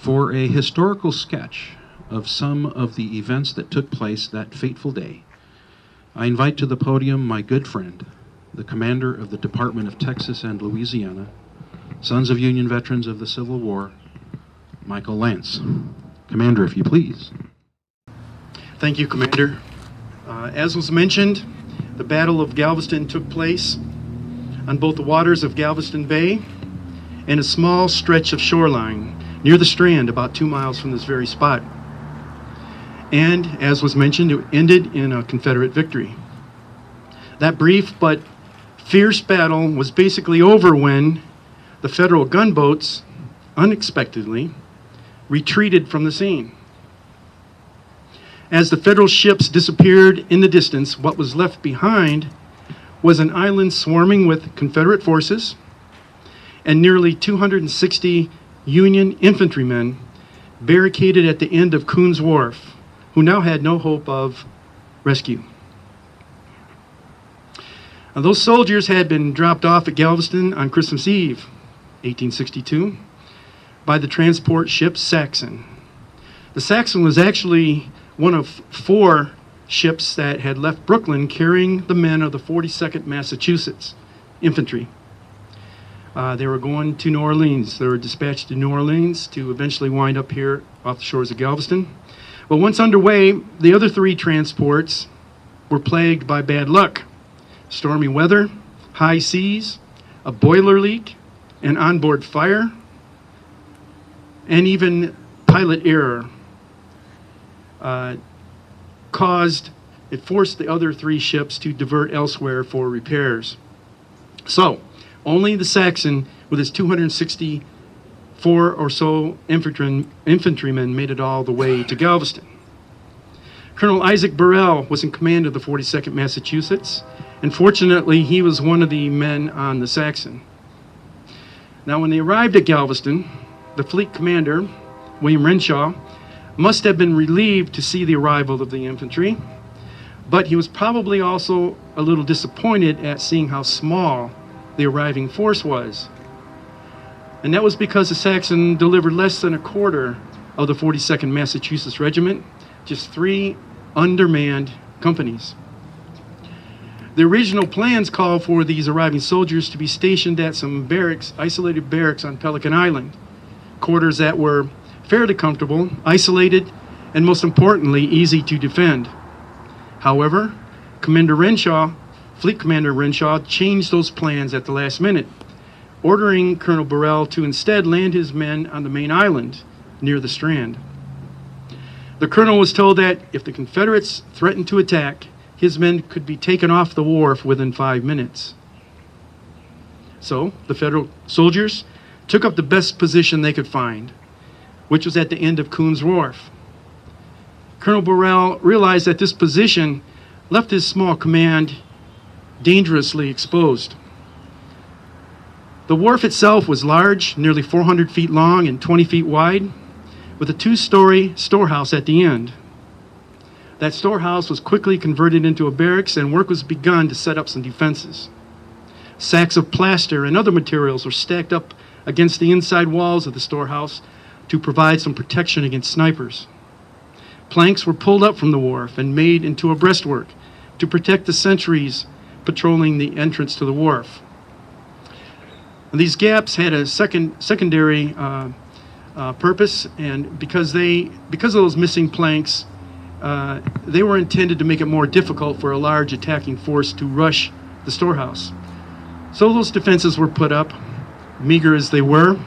For a historical sketch of some of the events that took place that fateful day, I invite to the podium my good friend, the commander of the Department of Texas and Louisiana, Sons of Union Veterans of the Civil War, Michael Lance. Commander, if you please. Thank you, Commander. As was mentioned, the Battle of Galveston took place on both the waters of Galveston Bay and a small stretch of shoreline near the Strand, about 2 miles from this very spot. And, as was mentioned, it ended in a Confederate victory. That brief but fierce battle was basically over when the Federal gunboats, unexpectedly, retreated from the scene. As the Federal ships disappeared in the distance, what was left behind was an island swarming with Confederate forces and nearly 260 Union infantrymen barricaded at the end of Coons Wharf, who now had no hope of rescue. Now, those soldiers had been dropped off at Galveston on Christmas Eve, 1862, by the transport ship Saxon. The Saxon was actually one of 4 ships that had left Brooklyn carrying the men of the 42nd Massachusetts Infantry. They were going to New Orleans. They were dispatched to New Orleans to eventually wind up here off the shores of Galveston. But once underway, the other 3 transports were plagued by bad luck: stormy weather, high seas, a boiler leak, an onboard fire, and even pilot error forced the other 3 ships to divert elsewhere for repairs. So, only the Saxon, with his 264 or so infantrymen, made it all the way to Galveston. Colonel Isaac Burrell was in command of the 42nd Massachusetts, and fortunately he was one of the men on the Saxon. Now, when they arrived at Galveston, the fleet commander, William Renshaw, must have been relieved to see the arrival of the infantry, but he was probably also a little disappointed at seeing how small the arriving force was. And that was because the Saxon delivered less than a quarter of the 42nd Massachusetts Regiment, just 3 undermanned companies. The original plans called for these arriving soldiers to be stationed at some barracks, isolated barracks on Pelican Island, quarters that were fairly comfortable, isolated, and most importantly, easy to defend. However, Fleet Commander Renshaw changed those plans at the last minute, ordering Colonel Burrell to instead land his men on the main island near the Strand. The colonel was told that if the Confederates threatened to attack, his men could be taken off the wharf within 5 minutes. So the Federal soldiers took up the best position they could find, which was at the end of Coons Wharf. Colonel Burrell realized that this position left his small command dangerously exposed. The wharf itself was large, nearly 400 feet long and 20 feet wide, with a 2-story storehouse at the end. That storehouse was quickly converted into a barracks, and work was begun to set up some defenses. Sacks of plaster and other materials were stacked up against the inside walls of the storehouse to provide some protection against snipers. Planks were pulled up from the wharf and made into a breastwork to protect the sentries patrolling the entrance to the wharf. And these gaps had a secondary purpose, and because of those missing planks, they were intended to make it more difficult for a large attacking force to rush the storehouse. So those defenses were put up, meager as they were.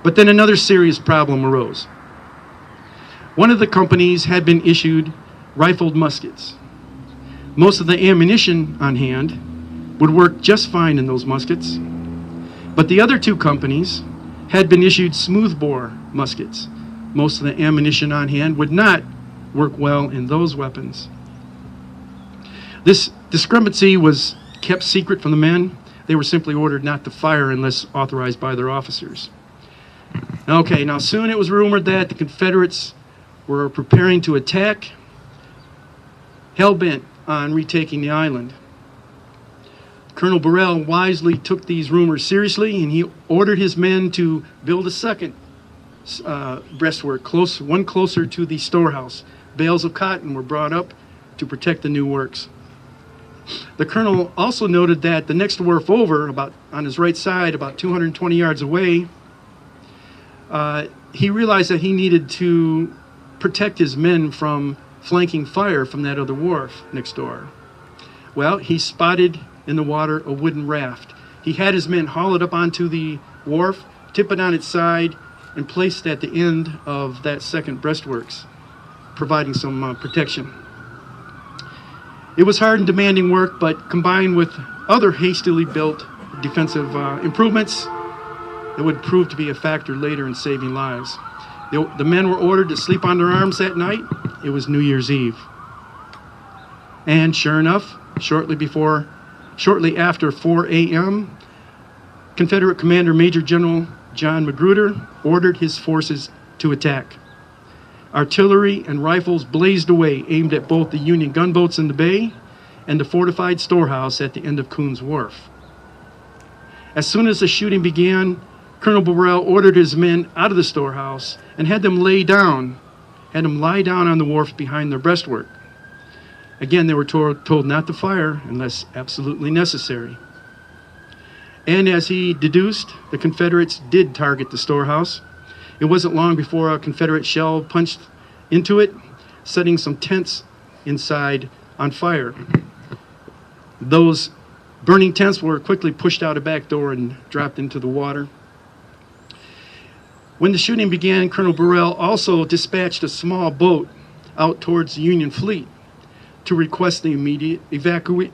But then another serious problem arose. One of the companies had been issued rifled muskets. Most of the ammunition on hand would work just fine in those muskets, but the other 2 companies had been issued smoothbore muskets. Most of the ammunition on hand would not work well in those weapons. This discrepancy was kept secret from the men. They were simply ordered not to fire unless authorized by their officers. Okay, now soon it was rumored that the Confederates were preparing to attack, hell-bent on retaking the island. Colonel Burrell wisely took these rumors seriously, and he ordered his men to build a second breastwork, one closer to the storehouse. Bales of cotton were brought up to protect the new works. The colonel also noted that the next wharf over, about on his right side, about 220 yards away, he realized that he needed to protect his men from flanking fire from that other wharf next door. Well, he spotted in the water a wooden raft. He had his men haul it up onto the wharf, tip it on its side, and place it at the end of that second breastworks, providing some protection. It was hard and demanding work, but combined with other hastily built defensive improvements, it would prove to be a factor later in saving lives. The men were ordered to sleep on their arms that night. It was New Year's Eve. And sure enough, shortly after 4 a.m., Confederate Commander Major General John Magruder ordered his forces to attack. Artillery and rifles blazed away, aimed at both the Union gunboats in the bay and the fortified storehouse at the end of Coons Wharf. As soon as the shooting began, Colonel Burrell ordered his men out of the storehouse and had them lie down on the wharf behind their breastwork. Again, they were told not to fire unless absolutely necessary. And as he deduced, the Confederates did target the storehouse. It wasn't long before a Confederate shell punched into it, setting some tents inside on fire. Those burning tents were quickly pushed out a back door and dropped into the water. When the shooting began, Colonel Burrell also dispatched a small boat out towards the Union fleet to request the immediate evacuation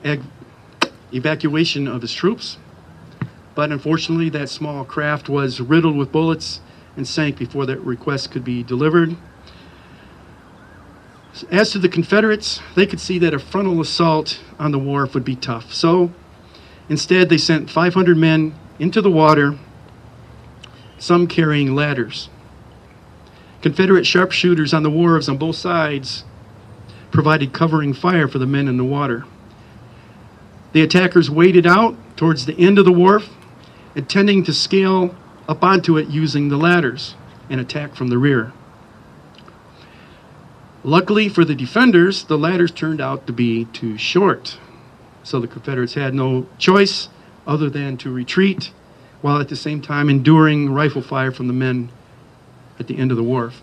of his troops. But unfortunately, that small craft was riddled with bullets and sank before that request could be delivered. As to the Confederates, they could see that a frontal assault on the wharf would be tough. So instead, they sent 500 men into the water, some carrying ladders. Confederate sharpshooters on the wharves on both sides provided covering fire for the men in the water. The attackers waded out towards the end of the wharf, intending to scale up onto it using the ladders and attack from the rear. Luckily for the defenders, the ladders turned out to be too short, so the Confederates had no choice other than to retreat, while at the same time enduring rifle fire from the men at the end of the wharf.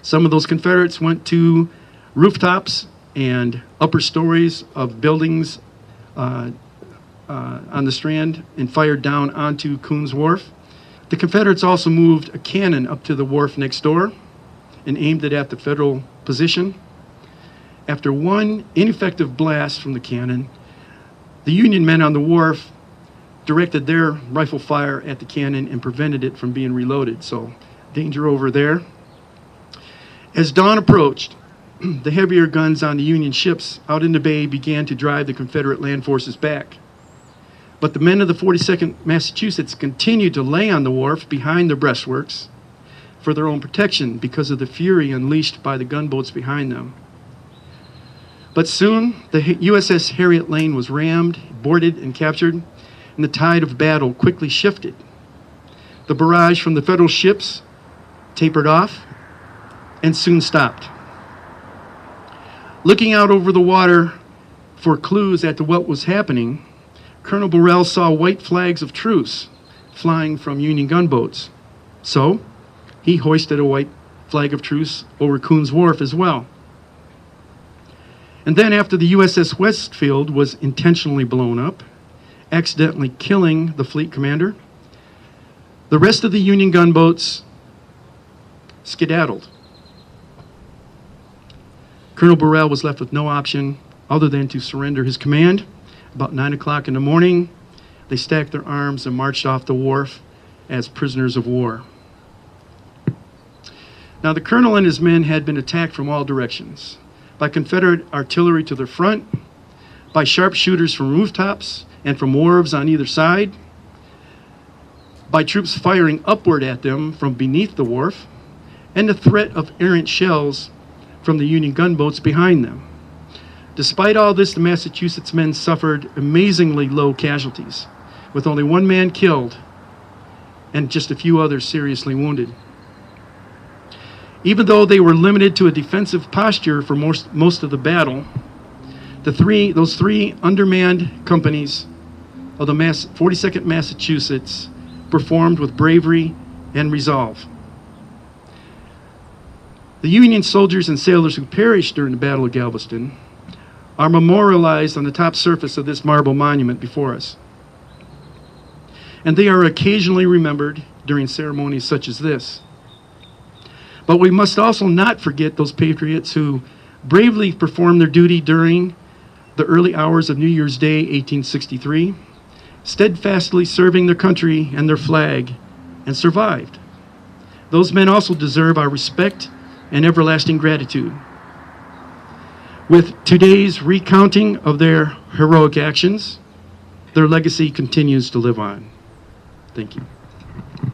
Some of those Confederates went to rooftops and upper stories of buildings on the Strand and fired down onto Coons Wharf. The Confederates also moved a cannon up to the wharf next door and aimed it at the Federal position. After one ineffective blast from the cannon, the Union men on the wharf directed their rifle fire at the cannon and prevented it from being reloaded. So, danger over there. As dawn approached, the heavier guns on the Union ships out in the bay began to drive the Confederate land forces back. But the men of the 42nd Massachusetts continued to lay on the wharf behind the breastworks for their own protection because of the fury unleashed by the gunboats behind them. But soon, the USS Harriet Lane was rammed, boarded, and captured, and the tide of battle quickly shifted. The barrage from the Federal ships tapered off and soon stopped. Looking out over the water for clues as to what was happening, Colonel Burrell saw white flags of truce flying from Union gunboats. So, he hoisted a white flag of truce over Coons Wharf as well. And then after the USS Westfield was intentionally blown up, accidentally killing the fleet commander, the rest of the Union gunboats skedaddled. Colonel Burrell was left with no option other than to surrender his command. About 9 o'clock in the morning, they stacked their arms and marched off the wharf as prisoners of war. Now, the colonel and his men had been attacked from all directions, by Confederate artillery to their front, by sharpshooters from rooftops and from wharves on either side, by troops firing upward at them from beneath the wharf, and the threat of errant shells from the Union gunboats behind them. Despite all this, the Massachusetts men suffered amazingly low casualties, with only one man killed and just a few others seriously wounded. Even though they were limited to a defensive posture for most of the battle, those three undermanned companies of the 42nd Massachusetts performed with bravery and resolve. The Union soldiers and sailors who perished during the Battle of Galveston are memorialized on the top surface of this marble monument before us. And they are occasionally remembered during ceremonies such as this. But we must also not forget those patriots who bravely performed their duty during the early hours of New Year's Day, 1863, steadfastly serving their country and their flag, and survived. Those men also deserve our respect and everlasting gratitude. With today's recounting of their heroic actions, their legacy continues to live on. Thank you.